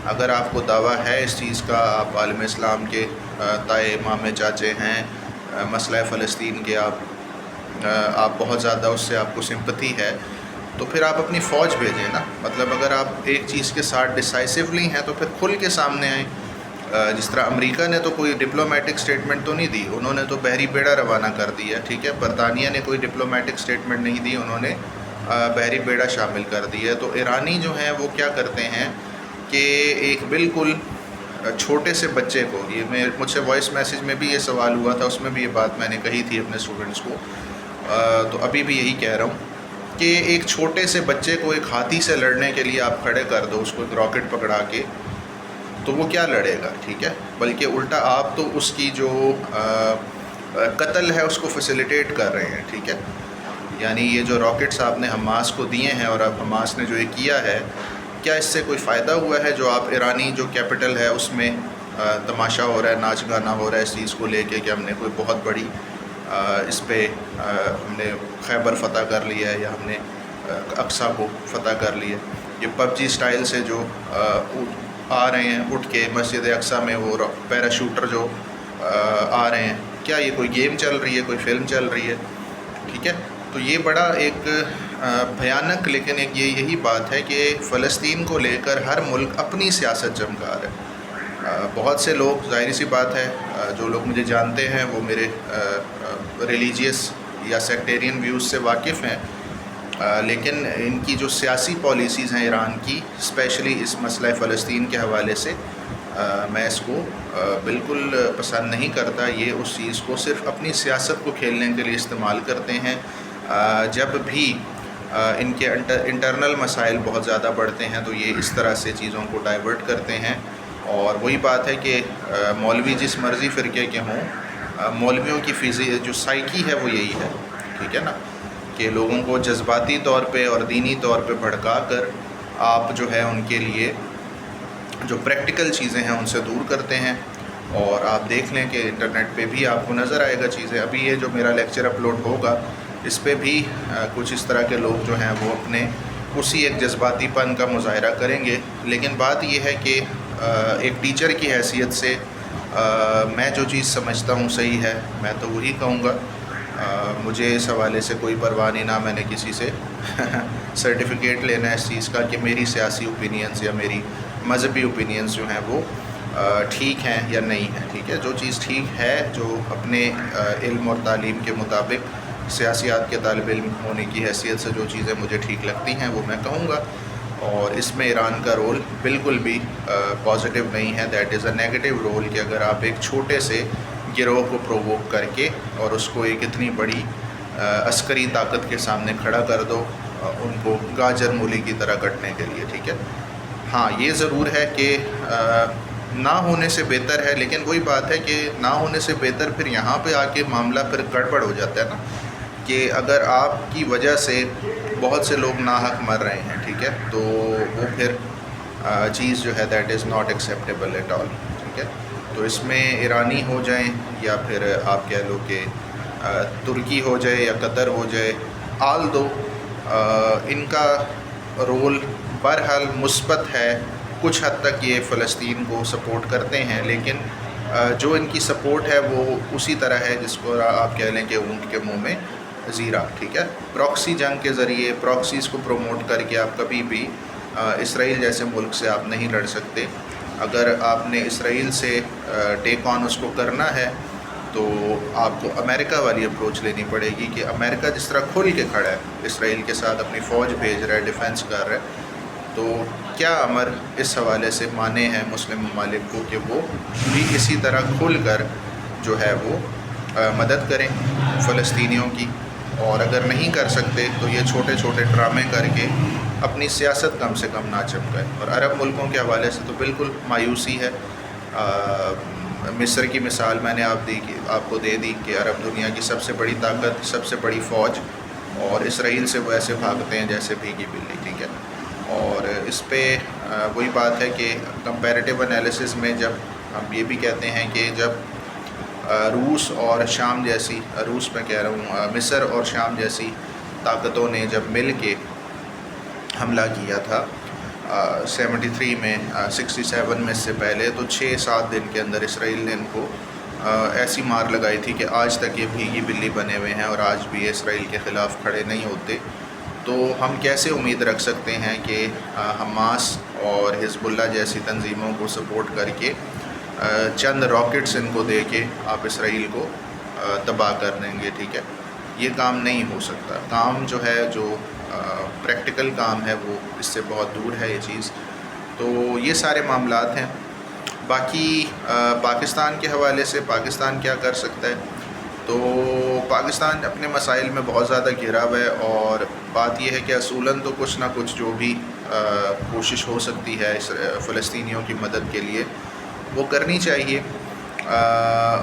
اگر آپ کو دعویٰ ہے اس چیز کا، آپ عالم اسلام کے تائے مامے چاچے ہیں، مسئلہ فلسطین کے آپ بہت زیادہ اس سے آپ کو سمپتھی ہے، تو پھر آپ اپنی فوج بھیجیں نا. مطلب اگر آپ ایک چیز کے ساتھ ڈیسائسولی ہیں تو پھر کھل کے سامنے آئیں. جس طرح امریکہ نے تو کوئی ڈپلومیٹک سٹیٹمنٹ تو نہیں دی، انہوں نے تو بحری بیڑا روانہ کر دیا، ٹھیک ہے. برطانیہ نے کوئی ڈپلومیٹک سٹیٹمنٹ نہیں دی، انہوں نے بحری بیڑا شامل کر دیا. تو ایرانی جو ہیں وہ کیا کرتے ہیں کہ ایک بالکل چھوٹے سے بچے کو، یہ مجھ سے وائس میسیج میں بھی یہ سوال ہوا تھا، اس میں بھی یہ بات میں نے کہی تھی اپنے اسٹوڈنٹس کو، تو ابھی بھی یہی کہہ رہا ہوں کہ ایک چھوٹے سے بچے کو ایک ہاتھی سے لڑنے کے لیے آپ کھڑے کر دو، اس کو ایک راکٹ پکڑا کے، تو وہ کیا لڑے گا، ٹھیک ہے. بلکہ الٹا آپ تو اس کی جو قتل ہے اس کو فیسیلیٹیٹ کر رہے ہیں، ٹھیک ہے. یعنی یہ جو راکٹس آپ نے حماس کو دیے ہیں اور اب حماس نے جو یہ کیا ہے، کیا اس سے کوئی فائدہ ہوا ہے؟ جو آپ ایرانی جو کیپٹل ہے اس میں تماشا ہو رہا ہے، ناچ گانا ہو رہا ہے اس چیز کو لے کے کہ ہم نے کوئی بہت بڑی اس پہ ہم نے خیبر فتح کر لیا ہے یا ہم نے اقصیٰ کو فتح کر لیا. یہ پب جی سٹائل سے جو آ رہے ہیں اٹھ کے مسجد اقصیٰ میں، وہ پیراشوٹر جو آ رہے ہیں، کیا یہ کوئی گیم چل رہی ہے، کوئی فلم چل رہی ہے، ٹھیک ہے. تو یہ بڑا ایک بھیانک، لیکن ایک یہی بات ہے کہ فلسطین کو لے کر ہر ملک اپنی سیاست چمکا رہا ہے. بہت سے لوگ، ظاہری سی بات ہے، جو لوگ مجھے جانتے ہیں وہ میرے ریلیجیس یا سیکٹیرین ویوز سے واقف ہیں، لیکن ان کی جو سیاسی پالیسیز ہیں ایران کی، اسپیشلی اس مسئلہ فلسطین کے حوالے سے، میں اس کو بالکل پسند نہیں کرتا. یہ اس چیز کو صرف اپنی سیاست کو کھیلنے کے لیے استعمال کرتے ہیں. جب بھی ان کے انٹرنل مسائل بہت زیادہ بڑھتے ہیں تو یہ اس طرح سے چیزوں کو ڈائیورٹ کرتے ہیں. اور وہی بات ہے کہ مولوی جس مرضی فرقے کے ہوں، مولویوں کی جو سائیکی ہے وہ یہی ہے، ٹھیک ہے نا، کہ لوگوں کو جذباتی طور پہ اور دینی طور پہ بھڑکا کر آپ جو ہے ان کے لیے جو پریکٹیکل چیزیں ہیں ان سے دور کرتے ہیں. اور آپ دیکھ لیں کہ انٹرنیٹ پہ بھی آپ کو نظر آئے گا چیزیں. ابھی یہ جو میرا لیکچر اپلوڈ ہوگا اس پہ بھی کچھ اس طرح کے لوگ جو ہیں وہ اپنے اسی ایک جذباتی پن کا مظاہرہ کریں گے. لیکن بات یہ ہے کہ ایک ٹیچر کی حیثیت سے میں جو چیز سمجھتا ہوں صحیح ہے، میں تو وہی کہوں گا. مجھے اس حوالے سے کوئی پرواہ نہیں، نہ میں نے کسی سے سرٹیفکیٹ لینا ہے اس چیز کا کہ میری سیاسی اوپینینز یا میری مذہبی اوپینینز جو ہیں وہ ٹھیک ہیں یا نہیں ہیں، ٹھیک ہے. جو چیز ٹھیک ہے، جو اپنے علم اور تعلیم کے مطابق سیاسیات کے طالب علم ہونے کی حیثیت سے جو چیزیں مجھے ٹھیک لگتی ہیں وہ میں کہوں گا. اور اس میں ایران کا رول بالکل بھی پازیٹیو نہیں ہے. That is a negative role کہ اگر آپ ایک چھوٹے سے گروہ کو پرووک کر کے اور اس کو ایک اتنی بڑی عسکری طاقت کے سامنے کھڑا کر دو، ان کو گاجر مولی کی طرح کٹنے کے لیے، ٹھیک ہے. ہاں، یہ ضرور ہے کہ نہ ہونے سے بہتر ہے، لیکن وہی بات ہے کہ نہ ہونے سے بہتر پھر یہاں پہ آ کے معاملہ پھر گڑبڑ ہو جاتا ہے نا، کہ اگر آپ کی وجہ سے بہت سے لوگ ناحق مر رہے ہیں، ٹھیک ہے، تو وہ پھر چیز جو ہے that is not acceptable at all, ٹھیک ہے. تو اس میں ایرانی ہو جائیں یا پھر آپ کہہ لو کہ ترکی ہو جائے یا قطر ہو جائے، آل دو ان کا رول بہرحال مثبت ہے. کچھ حد تک یہ فلسطین کو سپورٹ کرتے ہیں، لیکن جو ان کی سپورٹ ہے وہ اسی طرح ہے جس کو آپ کہہ لیں کہ اونٹ کے منہ میں زیرہ، ٹھیک ہے. پراکسی جنگ کے ذریعے، پراکسیز کو پروموٹ کر کے آپ کبھی بھی اسرائیل جیسے ملک سے آپ نہیں لڑ سکتے. اگر آپ نے اسرائیل سے ٹیک آن اس کو کرنا ہے تو آپ کو امریکہ والی اپروچ لینی پڑے گی کہ امریکہ جس طرح کھل کے کھڑا ہے اسرائیل کے ساتھ، اپنی فوج بھیج رہا ہے، ڈیفنس کر رہا ہے، تو کیا امر اس حوالے سے مانے ہیں مسلم ممالک کو کہ وہ بھی اسی طرح کھل کر جو ہے وہ مدد کریں فلسطینیوں کی، اور اگر نہیں کر سکتے تو یہ چھوٹے چھوٹے ڈرامے کر کے اپنی سیاست کم سے کم نہ چمکائے۔ اور عرب ملکوں کے حوالے سے تو بالکل مایوسی ہے۔ مصر کی مثال میں نے آپ کو دے دی کہ عرب دنیا کی سب سے بڑی طاقت، سب سے بڑی فوج، اور اسرائیل سے وہ ایسے بھاگتے ہیں جیسے بھیگی بلی، ٹھیک ہے۔ اور اس پہ وہی بات ہے کہ کمپیریٹیو انالیسس میں جب ہم یہ بھی کہتے ہیں کہ جب روس اور شام جیسی، روس میں کہہ رہا ہوں، مصر اور شام جیسی طاقتوں نے جب مل کے حملہ کیا تھا 73 میں، 67 میں، اس سے پہلے، تو 6-7 دن کے اندر اسرائیل نے ان کو ایسی مار لگائی تھی کہ آج تک یہ بھیگی بلی بنے ہوئے ہیں اور آج بھی یہ اسرائیل کے خلاف کھڑے نہیں ہوتے۔ تو ہم کیسے امید رکھ سکتے ہیں کہ حماس اور حزب اللہ جیسی تنظیموں کو سپورٹ کر کے چند راکٹس ان کو دے کے آپ اسرائیل کو تباہ کر دیں گے، ٹھیک ہے؟ یہ کام نہیں ہو سکتا۔ کام جو ہے، جو پریکٹیکل کام ہے، وہ اس سے بہت دور ہے یہ چیز۔ تو یہ سارے معاملات ہیں۔ باقی پاکستان کے حوالے سے پاکستان کیا کر سکتا ہے؟ تو پاکستان اپنے مسائل میں بہت زیادہ گھرا ہوا ہے، اور بات یہ ہے کہ اصولاً تو کچھ نہ کچھ جو بھی کوشش ہو سکتی ہے فلسطینیوں کی مدد کے لیے وہ کرنی چاہیے،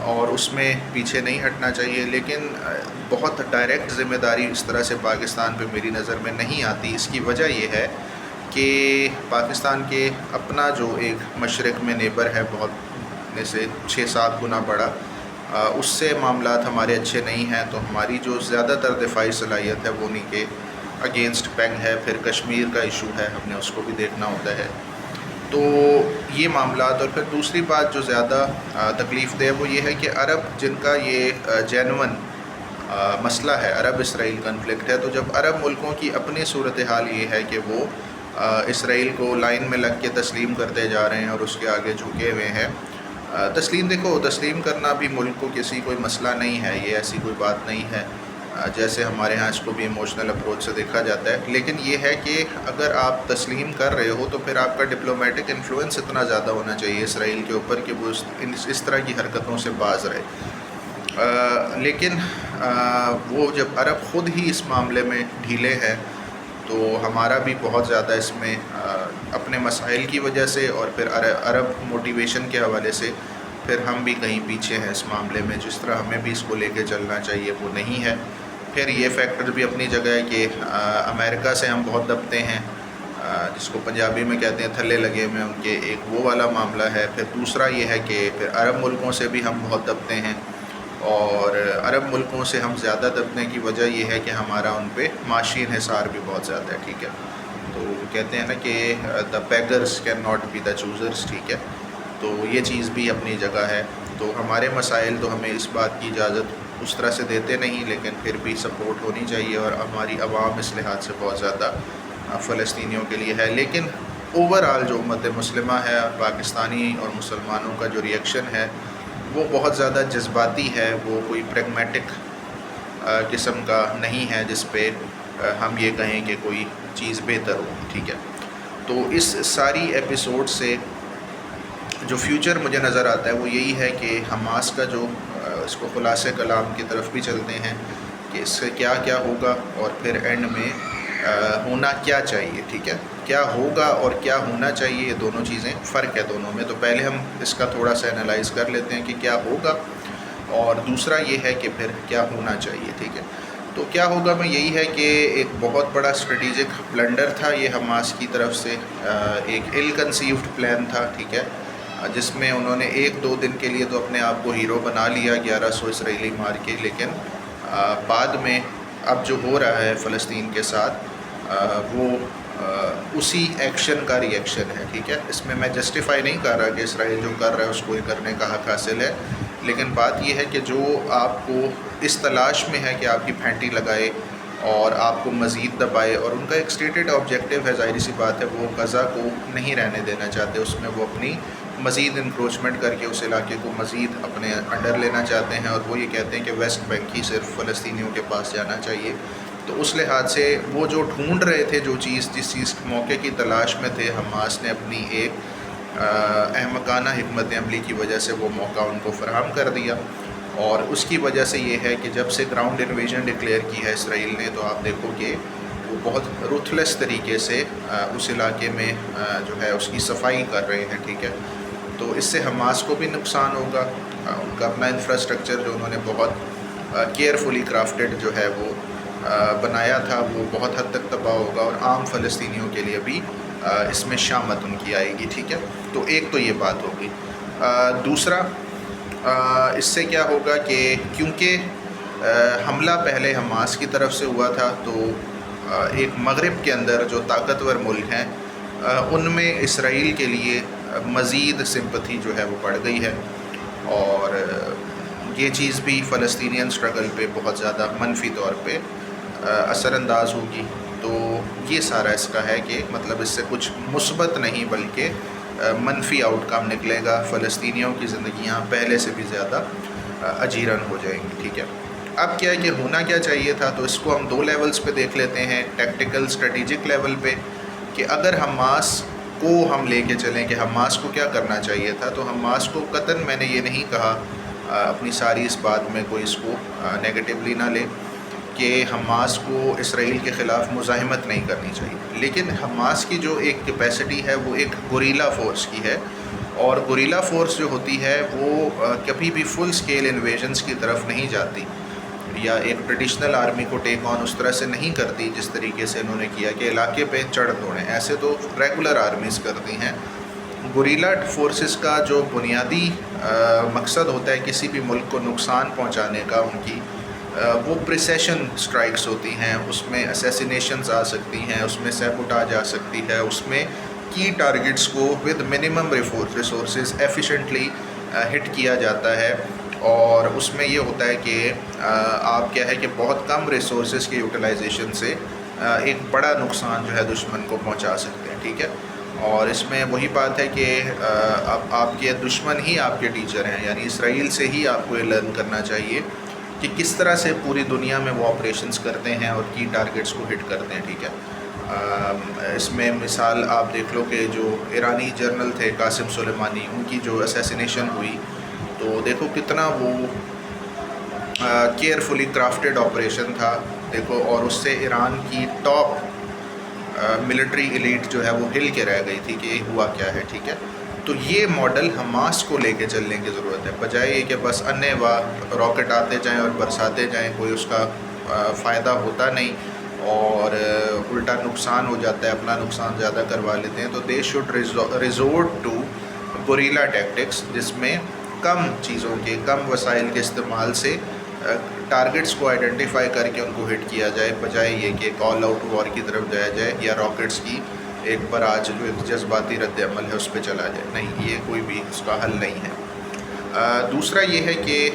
اور اس میں پیچھے نہیں ہٹنا چاہیے، لیکن بہت ڈائریکٹ ذمہ داری اس طرح سے پاکستان پہ میری نظر میں نہیں آتی۔ اس کی وجہ یہ ہے کہ پاکستان کے اپنا جو ایک مشرق میں نیبر ہے، بہت سے 6-7 گنا بڑا، اس سے معاملات ہمارے اچھے نہیں ہیں، تو ہماری جو زیادہ تر دفاعی صلاحیت ہے وہ نہیں کہ اگینسٹ پینگ ہے۔ پھر کشمیر کا ایشو ہے، ہم نے اس کو بھی دیکھنا ہوتا ہے۔ تو یہ معاملات، اور پھر دوسری بات جو زیادہ تکلیف دہ وہ یہ ہے کہ عرب جن کا یہ جینون مسئلہ ہے، عرب اسرائیل کنفلکٹ ہے، تو جب عرب ملکوں کی اپنی صورتحال یہ ہے کہ وہ اسرائیل کو لائن میں لگ کے تسلیم کرتے جا رہے ہیں اور اس کے آگے جھکے ہوئے ہیں۔ تسلیم کرنا بھی ملک کو کسی کوئی مسئلہ نہیں ہے، یہ ایسی کوئی بات نہیں ہے جیسے ہمارے ہاں اس کو بھی ایموشنل اپروچ سے دیکھا جاتا ہے، لیکن یہ ہے کہ اگر آپ تسلیم کر رہے ہو تو پھر آپ کا ڈپلومیٹک انفلوئنس اتنا زیادہ ہونا چاہیے اسرائیل کے اوپر کہ وہ اس طرح کی حرکتوں سے باز رہے۔ لیکن وہ جب عرب خود ہی اس معاملے میں ڈھیلے ہیں تو ہمارا بھی بہت زیادہ اس میں اپنے مسائل کی وجہ سے اور پھر عرب موٹیویشن کے حوالے سے پھر ہم بھی کہیں پیچھے ہیں اس معاملے میں، جس طرح ہمیں بھی اس کو لے کے چلنا چاہیے وہ نہیں ہے۔ پھر یہ فیکٹر بھی اپنی جگہ ہے کہ امریکہ سے ہم بہت دبتے ہیں، جس کو پنجابی میں کہتے ہیں تھلے لگے ہوئے ان کے، ایک وہ والا معاملہ ہے۔ پھر دوسرا یہ ہے کہ پھر عرب ملکوں سے بھی ہم بہت دبتے ہیں، اور عرب ملکوں سے ہم زیادہ دبنے کی وجہ یہ ہے کہ ہمارا ان پہ معاشی انحصار بھی بہت زیادہ ہے، ٹھیک ہے؟ تو کہتے ہیں نا کہ the beggars can not be the choosers, ٹھیک ہے؟ تو یہ چیز بھی اپنی جگہ ہے۔ تو ہمارے مسائل تو ہمیں اس بات کی اجازت اس طرح سے دیتے نہیں، لیکن پھر بھی سپورٹ ہونی چاہیے، اور ہماری عوام اس لحاظ سے بہت زیادہ فلسطینیوں کے لیے ہے۔ لیکن اوورآل جو امت مسلمہ ہے، پاکستانی اور مسلمانوں کا جو ریئیکشن ہے وہ بہت زیادہ جذباتی ہے، وہ کوئی پریگمیٹک قسم کا نہیں ہے جس پہ ہم یہ کہیں کہ کوئی چیز بہتر ہو، ٹھیک ہے؟ تو اس ساری ایپیسوڈ سے جو فیوچر مجھے نظر آتا ہے وہ یہی ہے کہ حماس کا جو اس کو خلاصہ کلام کی طرف بھی چلتے ہیں کہ اس سے کیا کیا ہوگا، اور پھر اینڈ میں ہونا کیا چاہیے، ٹھیک ہے؟ کیا ہوگا اور کیا ہونا چاہیے، یہ دونوں چیزیں فرق ہے دونوں میں۔ تو پہلے ہم اس کا تھوڑا سا انالائز کر لیتے ہیں کہ کیا ہوگا، اور دوسرا یہ ہے کہ پھر کیا ہونا چاہیے، ٹھیک ہے؟ تو کیا ہوگا میں یہی ہے کہ ایک بہت بڑا اسٹریٹجک بلنڈر تھا یہ حماس کی طرف سے، ایک ایل کنسیوڈ پلان تھا، ٹھیک ہے؟ جس میں انہوں نے 1-2 دن کے لیے تو اپنے آپ کو ہیرو بنا لیا 1100 اسرائیلی مار کے، لیکن بعد میں اب جو ہو رہا ہے فلسطین کے ساتھ وہ اسی ایکشن کا ریئیکشن ہے، ٹھیک ہے؟ اس میں جسٹیفائی نہیں کر رہا کہ اسرائیل جو کر رہا ہے اس کو یہ کرنے کا حق حاصل ہے، لیکن بات یہ ہے کہ جو آپ کو اس تلاش میں ہے کہ آپ کی پھینٹی لگائے اور آپ کو مزید دبائے، اور ان کا ایک اسٹیٹڈ آبجیکٹیو ہے، ظاہری سی بات ہے، وہ غزہ کو نہیں رہنے دینا چاہتے، اس میں وہ اپنی مزید انکروچمنٹ کر کے اس علاقے کو مزید اپنے انڈر لینا چاہتے ہیں، اور وہ یہ کہتے ہیں کہ ویسٹ بینک ہی صرف فلسطینیوں کے پاس جانا چاہیے۔ تو اس لحاظ سے وہ جو ڈھونڈ رہے تھے جس چیز موقع کی تلاش میں تھے، حماس نے اپنی ایک احمقانہ حکمت عملی کی وجہ سے وہ موقع ان کو فراہم کر دیا، اور اس کی وجہ سے یہ ہے کہ جب سے گراؤنڈ انویژن ڈکلیئر کی ہے اسرائیل نے، تو آپ دیکھو کہ وہ بہت رuthless طریقے سے اس علاقے میں جو ہے اس کی صفائی کر رہے ہیں، ٹھیک ہے۔ تو اس سے حماس کو بھی نقصان ہوگا، ان کا اپنا انفراسٹرکچر جو انہوں نے بہت کیئرفلی کرافٹڈ جو ہے وہ بنایا تھا، وہ بہت حد تک تباہ ہوگا، اور عام فلسطینیوں کے لیے بھی اس میں شامت ان کی آئے گی، ٹھیک ہے۔ تو ایک تو یہ بات ہوگی۔ دوسرا اس سے کیا ہوگا کہ کیونکہ حملہ پہلے حماس کی طرف سے ہوا تھا، تو ایک مغرب کے اندر جو طاقتور ملک ہیں ان میں اسرائیل کے لیے مزید سمپتھی جو ہے وہ بڑھ گئی ہے، اور یہ چیز بھی فلسطینین اسٹرگل پہ بہت زیادہ منفی طور پہ اثر انداز ہوگی۔ تو یہ سارا اس کا ہے کہ مطلب اس سے کچھ مثبت نہیں بلکہ منفی آؤٹ کم نکلے گا، فلسطینیوں کی زندگیاں پہلے سے بھی زیادہ اجیرن ہو جائیں گی، ٹھیک ہے۔ اب کیا ہے کہ ہونا کیا چاہیے تھا، تو اس کو ہم دو لیولز پہ دیکھ لیتے ہیں، ٹیکٹیکل اسٹریٹجک لیول پہ، کہ اگر حماس کو ہم لے کے چلیں کہ حماس کو کیا کرنا چاہیے تھا، تو حماس کو قطعاً میں نے یہ نہیں کہا اپنی ساری اس بات میں کوئی اس کو نیگیٹیولی نہ لے کہ حماس کو اسرائیل کے خلاف مزاحمت نہیں کرنی چاہیے، لیکن حماس کی جو ایک کیپیسٹی ہے وہ ایک گوریلا فورس کی ہے، اور گوریلا فورس جو ہوتی ہے وہ کبھی بھی فل سکیل انویژنس کی طرف نہیں جاتی، یا ایک ٹریڈیشنل آرمی کو ٹیک آن اس طرح سے نہیں کرتی جس طریقے سے انہوں نے کیا کہ علاقے پہ چڑھ دوڑیں، ایسے تو ریگولر آرمیز کرتی ہیں۔ گوریلا فورسز کا جو بنیادی مقصد ہوتا ہے کسی بھی ملک کو نقصان پہنچانے کا، ان کی وہ پریسیشن سٹرائکس ہوتی ہیں، اس میں اسیسینیشنز آ سکتی ہیں، اس میں سیبوٹاج آ سکتی ہے، اس میں کی ٹارگٹس کو ود منیمم ریسورسز ایفیشینٹلی ہٹ کیا جاتا ہے، اور اس میں یہ ہوتا ہے کہ آپ کیا ہے کہ بہت کم ریسورسز کی یوٹیلائزیشن سے ایک بڑا نقصان جو ہے دشمن کو پہنچا سکتے ہیں، ٹھیک ہے۔ اور اس میں وہی بات ہے کہ اب آپ کے دشمن ہی آپ کے ٹیچر ہیں، یعنی اسرائیل سے ہی آپ کو یہ لرن کرنا چاہیے کہ کس طرح سے پوری دنیا میں وہ آپریشنز کرتے ہیں اور کی ٹارگٹس کو ہٹ کرتے ہیں، ٹھیک ہے۔ اس میں مثال آپ دیکھ لو کہ جو ایرانی جنرل تھے قاسم سلیمانی، ان کی جو اسیسینیشن ہوئی، تو دیکھو کتنا وہ کیئرفلی کرافٹڈ آپریشن تھا، دیکھو، اور اس سے ایران کی ٹاپ ملٹری ایلیٹ جو ہے وہ ہل کے رہ گئی تھی کہ یہ ہوا کیا ہے، ٹھیک ہے۔ تو یہ ماڈل حماس کو لے کے چلنے کی ضرورت ہے، بجائے یہ کہ بس انے راکٹ آتے جائیں اور برساتے جائیں، کوئی اس کا فائدہ ہوتا نہیں اور الٹا نقصان ہو جاتا ہے، اپنا نقصان زیادہ کروا لیتے ہیں۔ تو they should resort to guerrilla tactics, جس میں کم چیزوں کے، کم وسائل کے استعمال سے ٹارگٹس کو آئیڈینٹیفائی کر کے ان کو ہٹ کیا جائے، بجائے یہ کہ کال آؤٹ وار کی طرف جایا جائے یا راکٹس کی ایک براج جو ایک جذباتی رد عمل ہے اس پہ چلا جائے، نہیں، یہ کوئی بھی اس کا حل نہیں ہے۔ دوسرا یہ ہے کہ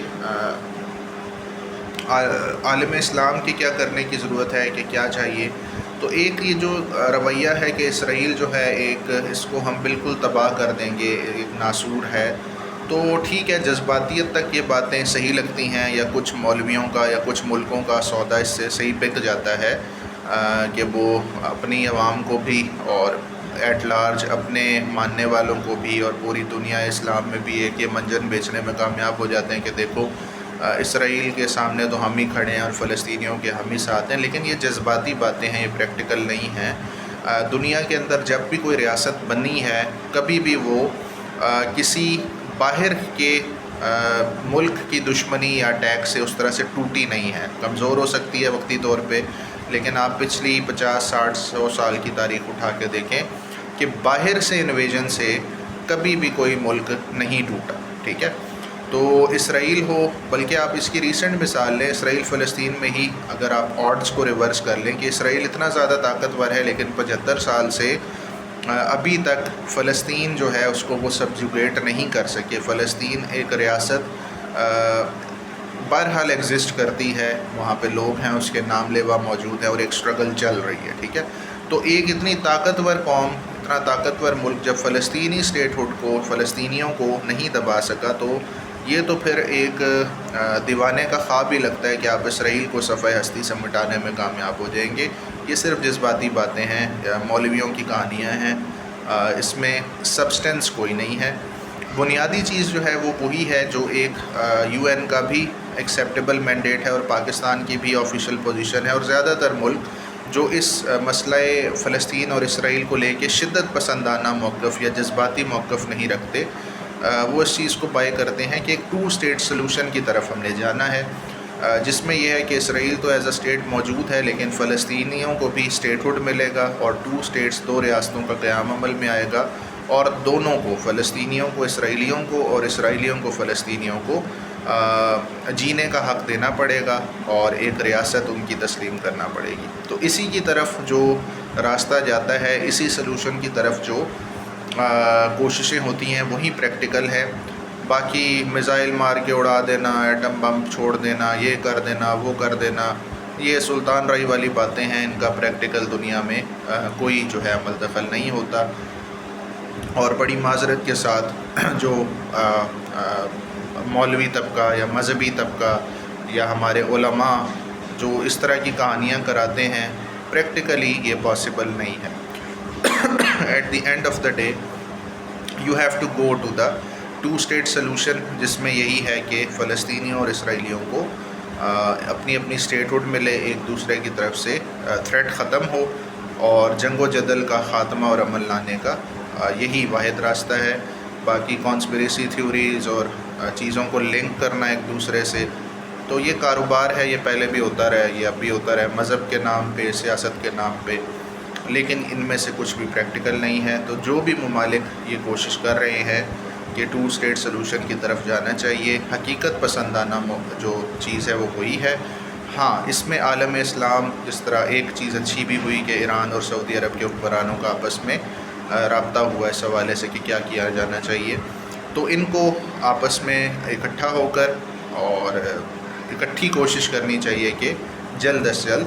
عالم اسلام کی کیا کرنے کی ضرورت ہے، کہ کیا چاہیے۔ تو ایک یہ جو رویہ ہے کہ اسرائیل جو ہے ایک اس کو ہم بالکل تباہ کر دیں گے، ایک ناسور ہے، تو ٹھیک ہے، جذباتیت تک یہ باتیں صحیح لگتی ہیں، یا کچھ مولویوں کا یا کچھ ملکوں کا سودا اس سے صحیح بک جاتا ہے کہ وہ اپنی عوام کو بھی اور ایٹ لارج اپنے ماننے والوں کو بھی اور پوری دنیا اسلام میں بھی ایک یہ منجن بیچنے میں کامیاب ہو جاتے ہیں کہ دیکھو اسرائیل کے سامنے تو ہم ہی کھڑے ہیں اور فلسطینیوں کے ہم ہی ساتھ ہیں، لیکن یہ جذباتی باتیں ہیں، یہ پریکٹیکل نہیں ہیں۔ دنیا کے اندر جب بھی کوئی ریاست بنی ہے، کبھی بھی وہ کسی باہر کے ملک کی دشمنی یا اٹیک سے اس طرح سے ٹوٹی نہیں ہے، کمزور ہو سکتی ہے وقتی طور پہ، لیکن آپ پچھلی 50 60 100 سال کی تاریخ اٹھا کے دیکھیں کہ باہر سے انویژن سے کبھی بھی کوئی ملک نہیں ٹوٹا، ٹھیک ہے۔ تو اسرائیل ہو، بلکہ آپ اس کی ریسنٹ مثال لیں، اسرائیل فلسطین میں ہی اگر آپ آڈز کو ریورس کر لیں کہ اسرائیل اتنا زیادہ طاقتور ہے لیکن 75 سال سے ابھی تک فلسطین جو ہے اس کو وہ سبجوگیٹ نہیں کر سکے۔ فلسطین ایک ریاست بہرحال ایگزسٹ کرتی ہے، وہاں پہ لوگ ہیں، اس کے نام لیوا موجود ہے اور ایک سٹرگل چل رہی ہے، ٹھیک ہے۔ تو ایک اتنی طاقتور قوم، اتنا طاقتور ملک جب فلسطینی اسٹیٹ ہوڈ کو، فلسطینیوں کو نہیں دبا سکا، تو یہ تو پھر ایک دیوانے کا خواب ہی لگتا ہے کہ آپ اسرائیل کو صفحہ ہستی سے مٹانے میں کامیاب ہو جائیں گے۔ یہ صرف جذباتی باتیں ہیں، مولویوں کی کہانیاں ہیں، اس میں سبسٹنس کوئی نہیں ہے۔ بنیادی چیز جو ہے وہ وہی ہے جو ایک UN کا بھی ایکسیپٹیبل مینڈیٹ ہے اور پاکستان کی بھی آفیشیل پوزیشن ہے، اور زیادہ تر ملک جو اس مسئلہ فلسطین اور اسرائیل کو لے کے شدت پسندانہ موقف یا جذباتی موقف نہیں رکھتے، وہ اس چیز کو بائی کرتے ہیں کہ ایک 2 اسٹیٹ سلوشن کی طرف ہم نے جانا ہے، جس میں یہ ہے کہ اسرائیل تو ایز اے اسٹیٹ موجود ہے، لیکن فلسطینیوں کو بھی اسٹیٹ ہوڈ ملے گا، اور 2 اسٹیٹس 2 ریاستوں کا قیام عمل میں آئے گا، اور دونوں کو، فلسطینیوں کو اسرائیلیوں کو اور اسرائیلیوں کو فلسطینیوں کو جینے کا حق دینا پڑے گا، اور ایک ریاست ان کی تسلیم کرنا پڑے گی۔ تو اسی کی طرف جو راستہ جاتا ہے، اسی سلوشن کی طرف جو کوششیں ہوتی ہیں، وہی پریکٹیکل ہے۔ باقی میزائل مار کے اڑا دینا، ایٹم بم چھوڑ دینا، یہ کر دینا، وہ کر دینا، یہ سلطان رائی والی باتیں ہیں، ان کا پریکٹیکل دنیا میں کوئی جو ہے عمل دخل نہیں ہوتا۔ اور بڑی معذرت کے ساتھ جو مولوی طبقہ یا مذہبی طبقہ یا ہمارے علماء جو اس طرح کی کہانیاں کراتے ہیں، پریکٹیکلی یہ پاسبل نہیں ہے۔ At the end of the day you have to go to the 2 state solution, جس میں یہی ہے کہ فلسطینیوں اور اسرائیلیوں کو اپنی اپنی اسٹیٹ ہوڈ ملے، ایک دوسرے کی طرف سے تھریٹ ختم ہو، اور جنگ و جدل کا خاتمہ اور عمل لانے کا یہی واحد راستہ ہے۔ باقی کانسپریسی تھیوریز اور چیزوں کو لنک کرنا ایک دوسرے سے، تو یہ کاروبار ہے، یہ پہلے بھی ہوتا رہا ہے، یہ اب بھی ہوتا رہا ہے، مذہب کے نام پہ، سیاست کے نام پہ، لیکن ان میں سے کچھ بھی پریکٹیکل نہیں ہے۔ تو جو بھی ممالک یہ کوشش کر رہے ہیں کہ 2 اسٹیٹ سلوشن کی طرف جانا چاہیے، حقیقت پسندانہ جو چیز ہے وہ وہی ہے۔ ہاں، اس میں عالم اسلام جس طرح ایک چیز اچھی بھی ہوئی کہ ایران اور سعودی عرب کے حکمرانوں کا آپس میں رابطہ ہوا اس حوالے سے کہ کیا کیا جانا چاہیے، تو ان کو آپس میں اکٹھا ہو کر اور اکٹھی کوشش کرنی چاہیے کہ جلد از جلد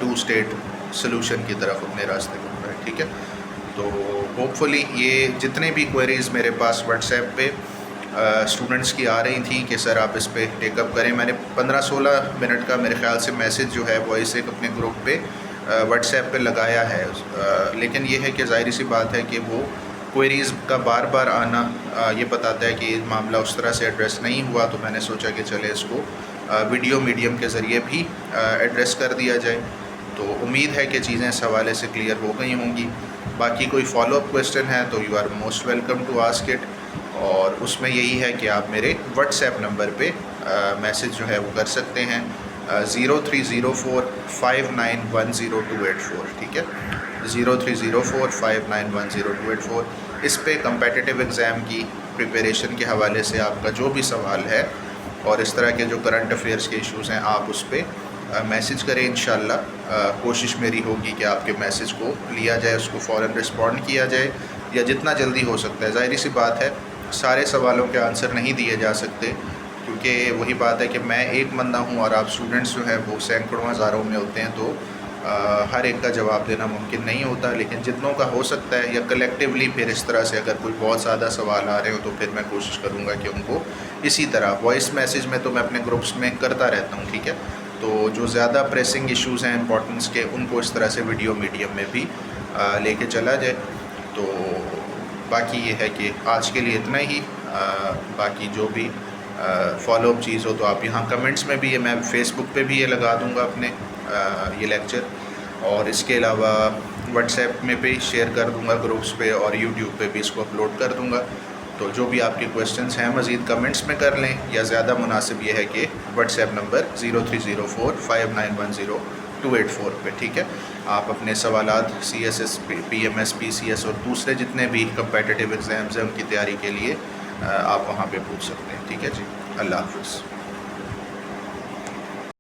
2 اسٹیٹ سلوشن کی طرف اپنے راستے کو بڑھائیں، ٹھیک ہے۔ تو ہوپ فلی یہ جتنے بھی کوئریز میرے پاس واٹس ایپ پہ اسٹوڈنٹس کی آ رہی تھیں کہ سر آپ اس پہ ٹیک اپ کریں، میں نے 15-16 منٹ کا میرے خیال سے میسیج جو ہے وائس ایک اپنے گروپ پہ واٹس ایپ پہ لگایا ہے، لیکن یہ ہے کہ ظاہری سی بات ہے کہ وہ کوئریز کا بار بار آنا یہ بتاتا ہے کہ یہ معاملہ اس طرح سے ایڈریس نہیں ہوا، تو میں نے سوچا کہ چلے اس کو ویڈیو میڈیم کے ذریعے بھی ایڈریس کر دیا جائے۔ تو امید ہے کہ چیزیں اس حوالے سے کلیئر ہو گئی ہوں گی۔ باقی کوئی فالو اپ کویسچن ہے تو you are most welcome to ask it, اور اس میں یہی ہے کہ آپ میرے واٹس ایپ نمبر پہ میسیج جو ہے وہ کر سکتے ہیں 030459108284، ٹھیک ہے، 030459108284۔ اس پہ کمپیٹیٹیو ایگزام کی پریپریشن کے حوالے سے آپ کا جو بھی سوال ہے اور اس طرح کے جو کرنٹ افیئرس کے ایشوز ہیں، آپ اس پہ میسیج کریں۔ انشاءاللہ کوشش میری ہوگی کہ آپ کے میسیج کو لیا جائے، اس کو فوراً رسپونڈ کیا جائے، یا جتنا جلدی ہو سکتا ہے۔ ظاہری سی بات ہے سارے سوالوں کے آنسر نہیں دیے جا سکتے، کیونکہ وہی بات ہے کہ میں ایک بندہ ہوں اور آپ اسٹوڈنٹس جو ہیں وہ سینکڑوں ہزاروں میں ہوتے ہیں، تو ہر ایک کا جواب دینا ممکن نہیں ہوتا، لیکن جتنوں کا ہو سکتا ہے، یا کلیکٹیولی پھر اس طرح سے اگر کوئی بہت زیادہ سوال آ رہے ہو تو پھر میں کوشش کروں گا کہ ان کو اسی طرح وائس میسیج میں تو میں اپنے گروپس میں کرتا رہتا ہوں، ٹھیک ہے، تو جو زیادہ پریسنگ ایشوز ہیں امپورٹنس کے، ان کو اس طرح سے ویڈیو میڈیم میں بھی لے کے چلا جائے۔ تو باقی یہ ہے کہ آج کے لیے اتنا ہی۔ باقی جو بھی فالو اپ چیز ہو تو آپ یہاں کمنٹس میں بھی، میں فیس بک پہ بھی یہ لگا دوں گا اپنے یہ لیکچر، اور اس کے علاوہ واٹس ایپ میں بھی شیئر کر دوں گا گروپس پہ، اور یوٹیوب پہ بھی اس کو اپلوڈ کر دوں گا۔ تو جو بھی آپ کے کویسچنس ہیں مزید کمنٹس میں کر لیں، یا زیادہ مناسب یہ ہے کہ واٹس ایپ نمبر 030459108284 پہ، ٹھیک ہے، آپ اپنے سوالات CSS PMS PCS اور دوسرے جتنے بھی کمپیٹیٹیو ایگزامز ہیں ان کی تیاری کے لیے آپ وہاں پہ پوچھ سکتے ہیں، ٹھیک ہے جی۔ اللہ حافظ۔